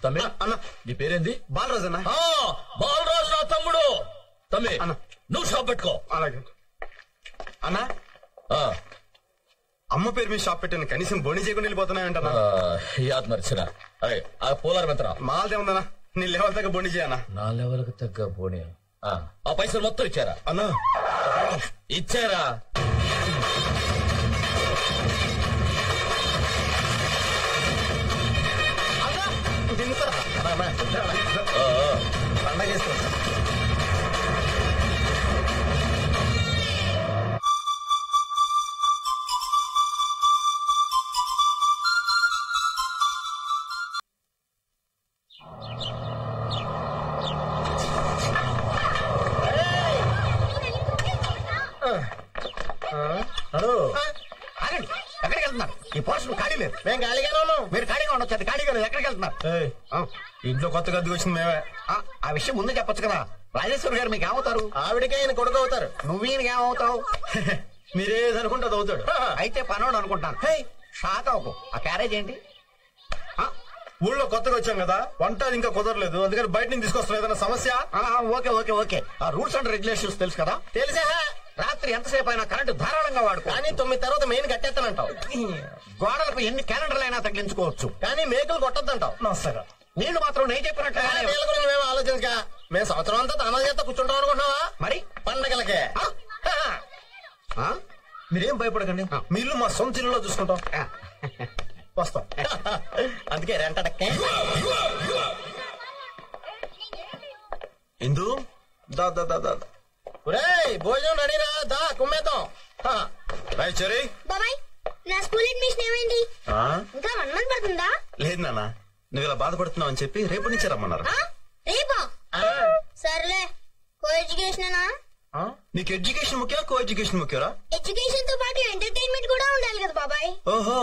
తమ్మి అన్న నీ పేరేంది? బాలరాజు అన్న. బాలరాజు నా తమ్ముడు. తమ్మి అన్న నువ్వు షాప్ పెట్టుకో. అలాగే అన్నా. అమ్మ పేరు మీద షాప్ పెట్టాను, కనీసం బోని చేయకుండా వెళ్ళిపోతున్నాయంటన్నా. యాద్ మర్చినా ఆ పోలారం ఎంతరా? మాదే ఉందన్నా, నీ లెవెల్ తగ్గ బోని చేయన్నా. నా లెవెల్ కి తగ్గ బోని. ఆ పైసలు మొత్తం ఇచ్చారా? అన్నా ఇచ్చారా? పండగేస్తా. ఎక్కడికి వెళ్తున్నారు? ఈ పోర్షన్ ఖాళీ లేదు. మేము ఖాళీగానే ఉన్నాం, మీరు ఖాళీగా ఉండొచ్చు. అది ఖాళీగా లేదు. ఎక్కడికి వెళ్తున్నారు? ఇంట్లో కొత్త గద్దె వచ్చింది మేమే. ఆ విషయం ముందే చెప్పొచ్చు కదా. రాజేశ్వరి గారు మీకు ఏమవుతారు? ఆవిడకే ఆయన కొడుకు అవుతారు. నువ్వు ఈయనకి ఏమవుతావు? మీరేది అనుకుంటే అది అవుతాడు. అయితే పనోడు అనుకుంటాను. షాక్ అవ్వకు. ఆ క్యారేజ్ ఏంటి? ఊళ్ళో కొత్తగా వచ్చాం కదా, వంట ఇంకా కుదరలేదు, అందుకని బయట నుంచి తీసుకొస్తాం. ఏదైనా సమస్య? Okay okay okay. ఆ రూల్స్ అండ్ రెగ్యులేషన్స్ తెలుసు కదా? తెలిసా? రాత్రి ఎంతసేపు అయినా కరెంటు ధారాళంగా వాడుకో. కానీ 9 తర్వాత మెయిన్ కట్టేస్తానంటావు. గోడలకు ఎన్ని క్యాలెండర్లు అయినా తగిలించుకోవచ్చు, కానీ మేకలు కొట్టద్దంటావు. నమస్కారం. నీళ్లు మాత్రం నేను చెప్పినట్టు. నీళ్ళ గురించి మేము ఆలోచించక మేము సంవత్సరం అంతా తన చేత కూర్చుంటాం అనుకుంటున్నావా? మరి పండగలకే. మీరేం భయపడకండి, మీ ఇల్లు మా సొంత ఇల్లులో చూసుకుంటాం. వస్తాం. అందుకే రెంటడక్కే. ఇందు దా దా దా దా. భోజనం రెడీరా, దా కుమ్మేద్దాం. చెరీ బాబాయ్, నా స్కూల్ అడ్మిషన్ ఏమైంది? ఇంకా 1 month పడుతుందా? లేదు నాన్న, నువ్వు ఇలా బాధపడుతున్నావు అని చెప్పి రేపు నుంచి రమ్మన్నారు. రేపా? సర్లే. Co education. నీకు ఎడ్యుకేషన్ ముఖ్యం, కో ఎడ్యుకేషన్ ముఖ్యరా? ఎడ్యుకేషన్ తో పాటు ఎంటర్టైన్మెంట్ కూడా ఉండాలి కదా బాబాయ్. ఓహో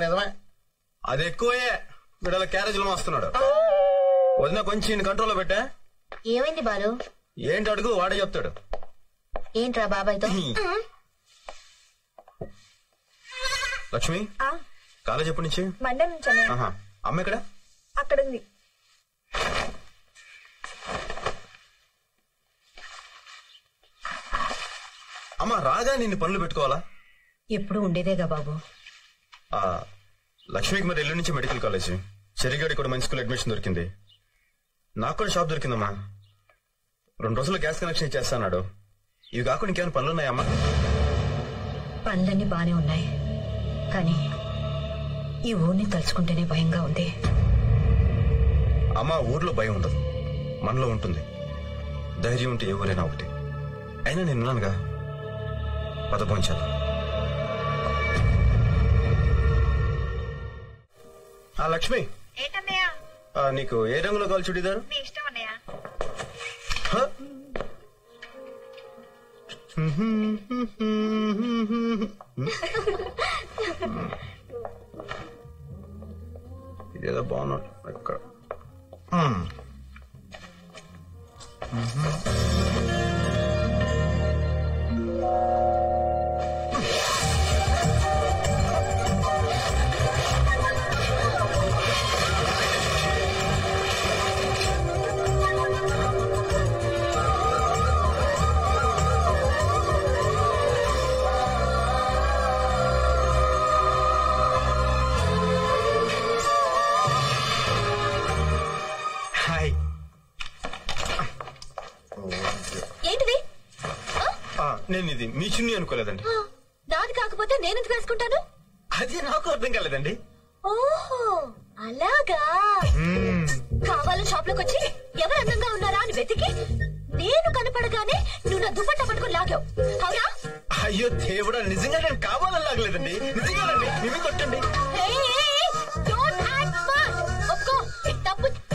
నిజమే, అది ఎక్కువే. వీళ్ళ క్యారేజీలు మోస్తున్నాడు. వదిన కొంచెం కంట్రోల్లో పెట్టా. ఏమైంది బాలు? ఏంటి అడుగు, వాడే చెప్తాడు. ఏంట్రా బాబాయ్తో? లక్ష్మి, కాలేజ్ ఎప్పటి నుంచి? మండే నుంచి. అమ్మ ఎక్కడ? అక్కడ ఉంది. అమ్మ రాగా నిన్ను పనులు పెట్టుకోవాలా? ఎప్పుడు ఉండేదేగా బాబు. లక్ష్మికి మరి ఎల్లుండి నుంచి మెడికల్ కాలేజ్, చెరిగాడి కూడా మంచి స్కూల్ అడ్మిషన్ దొరికింది. నాకు కూడా షాప్ దొరికిందమ్మా. 2 రోజుల్లో గ్యాస్ కనెక్షన్ ఇచ్చేస్తాడు. ఇవి కాకుండా ఇంకేమైనా పనులు ఉన్నాయమ్మా? పనులన్నీ బానే ఉన్నాయి, కానీ ఈ ఊరిని తలుచుకుంటేనే భయంగా ఉంది. అమ్మా, ఊర్లో భయం ఉండదు, మనలో ఉంటుంది. ధైర్యం ఉంటే ఏ ఊరైనా ఒకటి. అయినా నేనున్నానుగా, పదపోంచాలి. లక్ష్మి, నీకు ఏ రంగులో కావాలి చుడీదారు? ఇదేదో బాగున్నాడు ఎక్కడ. నేను ఇది మీ చున్నీ అనుకోలేదండి. నాది కాకపోతే నేను ఎందుకు వేసుకుంటాను? అది నాకు అర్థం కాలేదండి. ఓహో అలాగా. కావాలని షాప్ లోకి వచ్చి ఎవరు అందంగా ఉన్నారా అని వెతికి నేను కనపడగానే నువ్వు నా దుపట్టా పట్టుకుని లాగావు, అవునా? అయ్యో దేవుడా, నిజంగా నేను కావాలని లాగలేదండి. నిజంగానండి, మేమే కొట్టండి.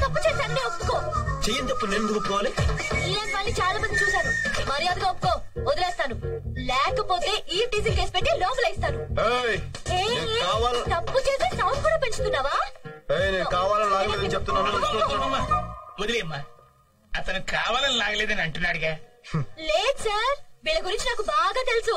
తప్పు చేశాను, ఒప్పుకో. చెయ్యని తప్పు నేను ఎందుకు ఒప్పుకోవాలి? ఇలాంటి వాళ్ళని చాలా మంది చూశాను. మర్యాదగా ఒప్పుకో, వదిలేస్తాను. లేకపోతే ఈ టీజింగ్ కేసు పెట్టి లోపల ఇస్తాను. తప్పు చేస్తే సౌండ్ కూడా పెంచుతున్నావా? నేను కావాలని లాగలేదని చెప్తున్నాను. వదిలేమ్మా, అతను కావాలని లాగలేదని అంటున్నాడుగా. లేదు సార్, వీళ్ళ గురించి నాకు బాగా తెలుసు.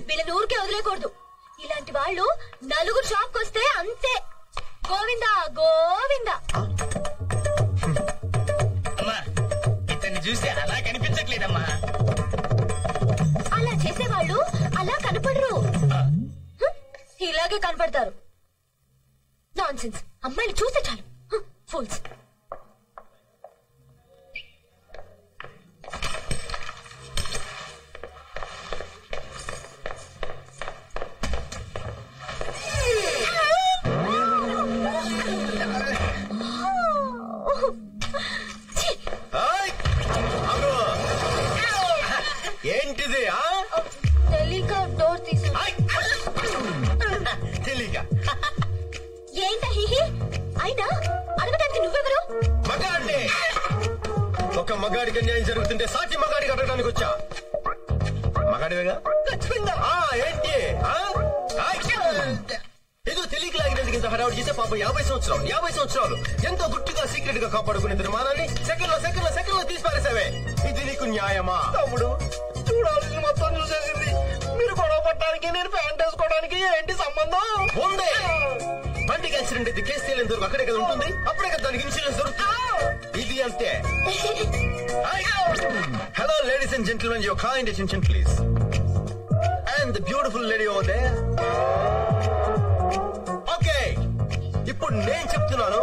వీళ్ళని ఊరికే వదిలేకూడదు. ఇలాంటి వాళ్ళు 4 షాప్ వస్తే అంతే. గోవిందా గోవిందా. ఫుల్స్. ఏంటిది? తెలియక డోర్ తీసు. తెలియక ఏంటా హిహి? అయినా అడగడానికి నువ్వెవరు? మగాడిని. ఒక మగాడికి అన్యాయం జరుగుతుంటే సాటి మగాడికి అడగడానికి వచ్చా. మగాడివేగా? ఏంటి? ఏదో తెలియక లాగినందుకు ఇంత హడావుడి చేసే పాప 50 సంవత్సరాలు ఎంతో గుట్టుగా సీక్రెట్ గా కాపాడుకునే నిర్మాణాన్ని సెకండ్ లో తీసి పారేసావే. ఇది నీకు న్యాయమా? తమ్ముడు, చూడాల్సింది మొత్తం చూసేసింది. మీరు గొడవ పట్టడానికి నేను ప్యాంట్ వేసుకోవడానికి ఏంటి సంబంధం? ఉంది. బండికి యాక్సిడెంట్ అయితే కేసు తేలేంత వరకు అక్కడే కదా ఉంటుంది. అప్పుడే కదా దానికి ఇన్సూరెన్స్ దొరుకుతుంది. ఇది అంతే. Hello ladies and gentlemen, your kind attention please. And the beautiful lady over there. Okay, ఇప్పుడు నేను చెప్తున్నాను.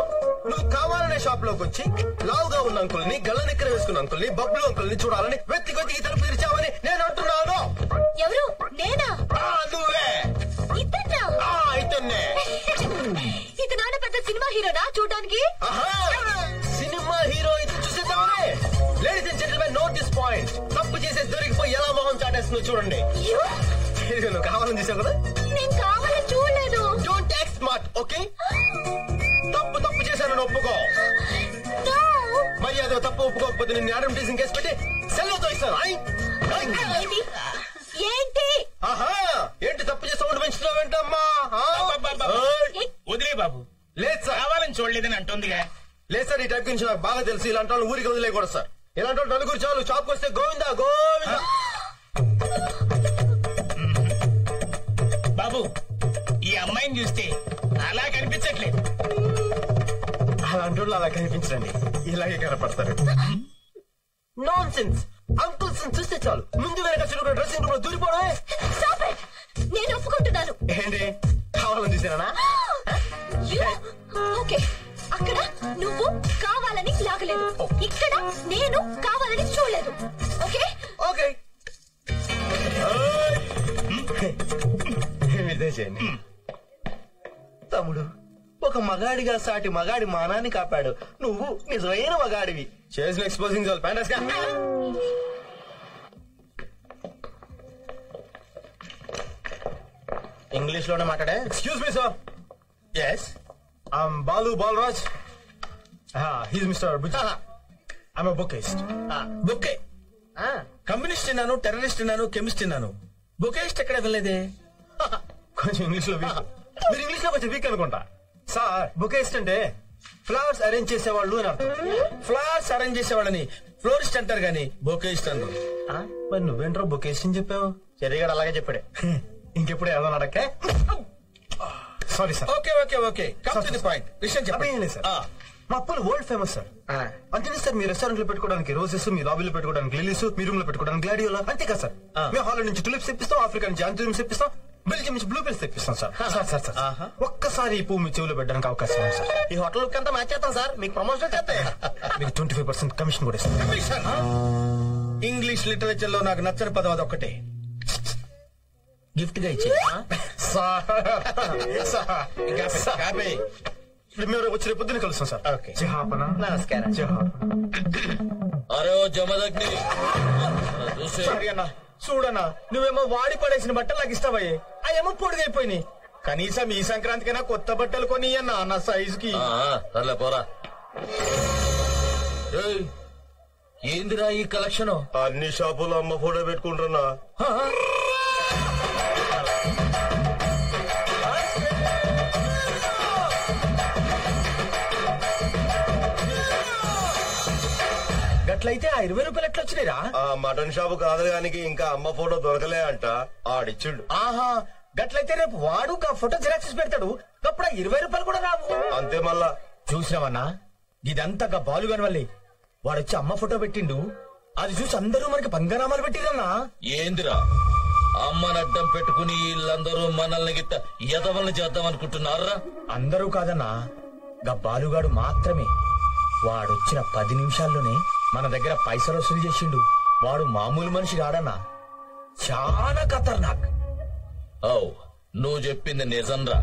నువ్వు కావాలనే షాప్ లోకి వచ్చి లావుగా ఉన్న అంకుల్ని, గల్లనెక్కర వేసుకున్న అంకుల్ని, బబ్లు అంకుల్ని చూడాలని వెతికి తలుపు తెరిచావని నేను అంటున్నాను. ఎవరు? నేనా? నువ్వే. ఇతన్నే. ఇక నాన్న పెద్ద సినిమా హీరోనా చూడడానికి? సినిమా హీరో ఇది చూసేద్దామని. Ladies and gentlemen, note this point. తప్పు చేసేది దొరికిపోయి ఎలా మొహం చాటేస్తుందో చూడండి. నువ్వు కావాలని చేసావు కదా? నేను కావాలని చూడలేదు. Don't act smart, okay? తప్పు చేశాను ఒప్పుకో. మరి అదో తప్పు ఒప్పుకోకపోతే నిన్ను అడ్వర్టైజింగ్ కేసు పెట్టి సెల్లతో ఇస్తాను. ఏంటి? ఏంటి తప్పు చేసి సౌండ్ పెంచుతున్నావేంటమ్మా? వదిలే బాబు. లేదు సార్, కావాలని చూడలేదని అంటుందిగా. లేదు సార్, ఈ టైప్ గురించి నాకు బాగా తెలుసు. ఇలాంటి వాళ్ళు ఊరికి వదిలేకూడదు సార్. ఇలాంటి వాళ్ళు నలుగురు చాలు. షాప్కి వస్తే గోవిందా గోవిందా. బాబు, ఈ అమ్మాయిని చూస్తే అలా కనిపించట్లేదు. అలాంటి వాళ్ళు అలా కనిపించండి, ఇలాగే కనపడతారు. Non sense. అంకుల్స్ చూస్తే చాలు ముందు వెనక చిన్న డ్రెస్సింగ్ రూమ్ లో దూరిపోవడమే. నేను ఒప్పుకుంటున్నాను. ఏంటి కావాలని చూసానా? ఓకే, అక్కడ నువ్వు కావాలని లాగలేదు, ఇక్కడ నేను కావాలని చూడలేదు. ఓకే ఓకే చేయండి. తమ్ముడు, ఒక మగాడిగా సాటి మగాడి మానాన్ని కాపాడు. నువ్వు నిజమైన మగాడివి. చేసిన ఎక్స్పోజింగ్ చాలు. ప్యాంటస్ గా ఇంగ్లీష్ లోనే మాట్లాడే. Excuse me sir. Yes, I'm Balu Balraj. He's Mister Bujji. I'm a bookist. Bouquet. Communist అన్నాను, టెర్రరిస్ట్ అన్నాను, కెమిస్ట్ అన్నాను. బుకేస్ట్ ఎక్కడ వెళ్ళలేదే. కొంచెం ఇంగ్లీష్ లో వీక్. మీరు ఇంగ్లీష్ లో కొంచెం వీక్ అనుకుంటా. సార్, బుకేస్ట్ అంటే ఫ్లవర్స్ అరేంజ్ చేసేవాళ్ళు అని అర్థం. ఫ్లవర్స్ అరేంజ్ చేసేవాళ్ళని ఫ్లోరిస్ట్ అంటారు గాని బొకేస్ట్ అన్నారు. మరి నువ్వేంట్రో బొకేస్ట్ అని చెప్పావు? చెరిగాడు అలాగే చెప్పాడే. ఇంకెప్పుడు ఏదో అడక్కే. Sorry sir. Okay okay okay, come to the point. విషయం చెప్పండి సార్. మా అప్పులు వరల్డ్ ఫేమస్ సార్. అంతే సార్, మీ రెస్టారెంట్ లో పెట్టుకోవడానికి రోజెస్, మీ లాబీలో పెట్టుకోవడానికి లిలీస్, మీ రూమ్ లో పెట్టుకోవడానికి గ్లాడియోలా. అంతే కదా సార్. మేము హాల్ నుంచి టులిప్స్ తెప్పిస్తాం, ఆఫ్రికా నుంచి ఆంథోరియం తెప్పిస్తాం, బెల్జియం నుంచి బ్లూ బెల్స్ తెప్పిస్తాం సార్. సార్ సార్ ఒక్కసారి ఈ పువ్వు మీ చెవులో పెట్టడానికి అవకాశం ఉంది సార్. ఈ హోటల్ అంతా మ్యాచ్ చేస్తాం సార్. మీకు ప్రమోషన్ చేస్తే మీకు 25% కమిషన్ కూడా ఇస్తాం. కమిషన్? ఇంగ్లీష్ లిటరేచర్ లో నాకు నచ్చని పదం అదొక్కటే. గిఫ్ట్ గా ఇచ్చే మీరు వచ్చి రేపు పొద్దున్న కలుస్తాం సార్. ఓకే, నమస్కారం. అరే ఓ జమదగ్ని, అన్న చూడన్నా, నువ్వేమో వాడి పడేసిన బట్టలు నాకు ఇస్తావయ్యే, అవేమో పొడిగైపోయినాయి. కనీసం ఈ సంక్రాంతికైనా కొత్త బట్టలు కొని అన్న నా సైజుకి. సర్లే పోరా. ఏందిరా ఈ కలెక్షన్? అన్ని షాపులో అమ్మ ఫోటో పెట్టుకుంటున్నా. గట్లయితే ఆ 20 రూపాయలు ఎట్లా వచ్చినాయిరా? మటన్ షాపు కాదడానికి ఇంకా అమ్మ ఫోటో దొరకలే అంట, ఆడిచ్చిండు. ఆహా, గట్లయితే రేపు వాడు ఆ ఫోటో జిరాక్స్ పెడతాడు, అప్పుడు 20 రూపాయలు కూడా రావు. అంతే మళ్ళా. చూసినావన్నా, ఇదంతా బాలుగాని వల్లే. వాడొచ్చి అమ్మ ఫోటో పెట్టిండు, అది చూసి అందరూ మనకి పంగనామాలు పెట్టిరన్నా. ఏందిరా అమ్మని అడ్డం పెట్టుకుని వీళ్ళందరూ మనల్ని గిట్ట ఎదవల్ని చేద్దాం అనుకుంటున్నారా? అందరూ కాదన్నా, గా బాలుగాడు మాత్రమే. వాడొచ్చిన 10 నిమిషాల్లోనే మన దగ్గర పైసలు వసూలు చేసిండు. వాడు మామూలు మనిషి కాడన్నా, చాలా ఖతర్నాక్. ఓ నువ్వు చెప్పింది నిజంరా.